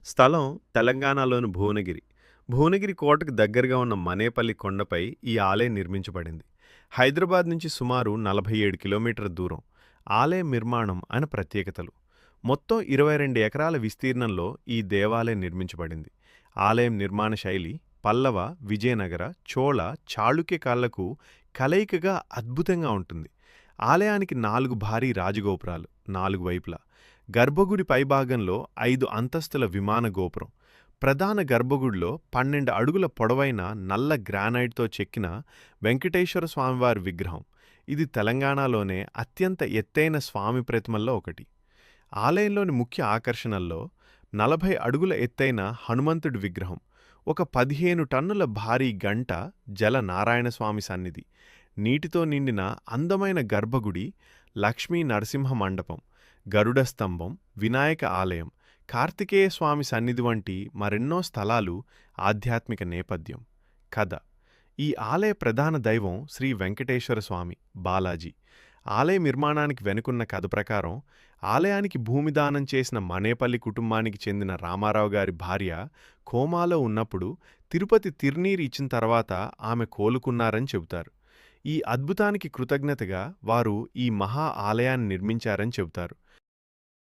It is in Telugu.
స్థలం తెలంగాణలోని భువనగిరి. భువనగిరి కోటకు దగ్గరగా ఉన్న మనేపల్లి కొండపై ఈ ఆలయం నిర్మించబడింది. హైదరాబాద్ నుంచి సుమారు 47 కిలోమీటర్ల దూరం. ఆలయం నిర్మాణం ఆయన ప్రత్యేకతలు. మొత్తం 22 ఎకరాల విస్తీర్ణంలో ఈ దేవాలయం నిర్మించబడింది. ఆలయం నిర్మాణ శైలి పల్లవ, విజయనగర, చోళ, చాళుక్య కాళ్లకు కలయికగా అద్భుతంగా ఉంటుంది. ఆలయానికి 4 భారీ రాజగోపురాలు 4 వైపులా. గర్భగుడి పైభాగంలో 5 అంతస్తుల విమాన గోపురం. ప్రధాన గర్భగుడిలో 12 అడుగుల పొడవైన నల్ల గ్రానైట్తో చెక్కిన వెంకటేశ్వర స్వామివారి విగ్రహం. ఇది తెలంగాణలోనే అత్యంత ఎత్తైన స్వామి ప్రతిమల్లో ఒకటి. ఆలయంలోని ముఖ్య ఆకర్షణల్లో 40 అడుగుల ఎత్తైన హనుమంతుడి విగ్రహం, ఒక 15 టన్నుల భారీ గంట, జల నారాయణస్వామి సన్నిధి, నీటితో నిండిన అందమైన గర్భగుడి, లక్ష్మీ నరసింహ మండపం, గరుడ స్తంభం, వినాయక ఆలయం, కార్తికేయ స్వామి సన్నిధి వంటి మరెన్నో స్థలాలు. ఆధ్యాత్మిక నేపథ్యం. కథ: ఈ ఆలయ ప్రధాన దైవం శ్రీ వెంకటేశ్వర స్వామి, బాలాజీ. ఆలయ నిర్మాణానికి వెనుకున్న కథ ప్రకారం, ఆలయానికి భూమిదానం చేసిన మనేపల్లి కుటుంబానికి చెందిన రామారావు గారి భార్య కోమాలో ఉన్నప్పుడు తిరుపతి తిరునీరు ఇచ్చిన తర్వాత ఆమె కోలుకున్నారని చెబుతారు. ఈ అద్భుతానికి కృతజ్ఞతగా వారు ఈ మహా ఆలయాన్ని నిర్మించారని చెబుతారు.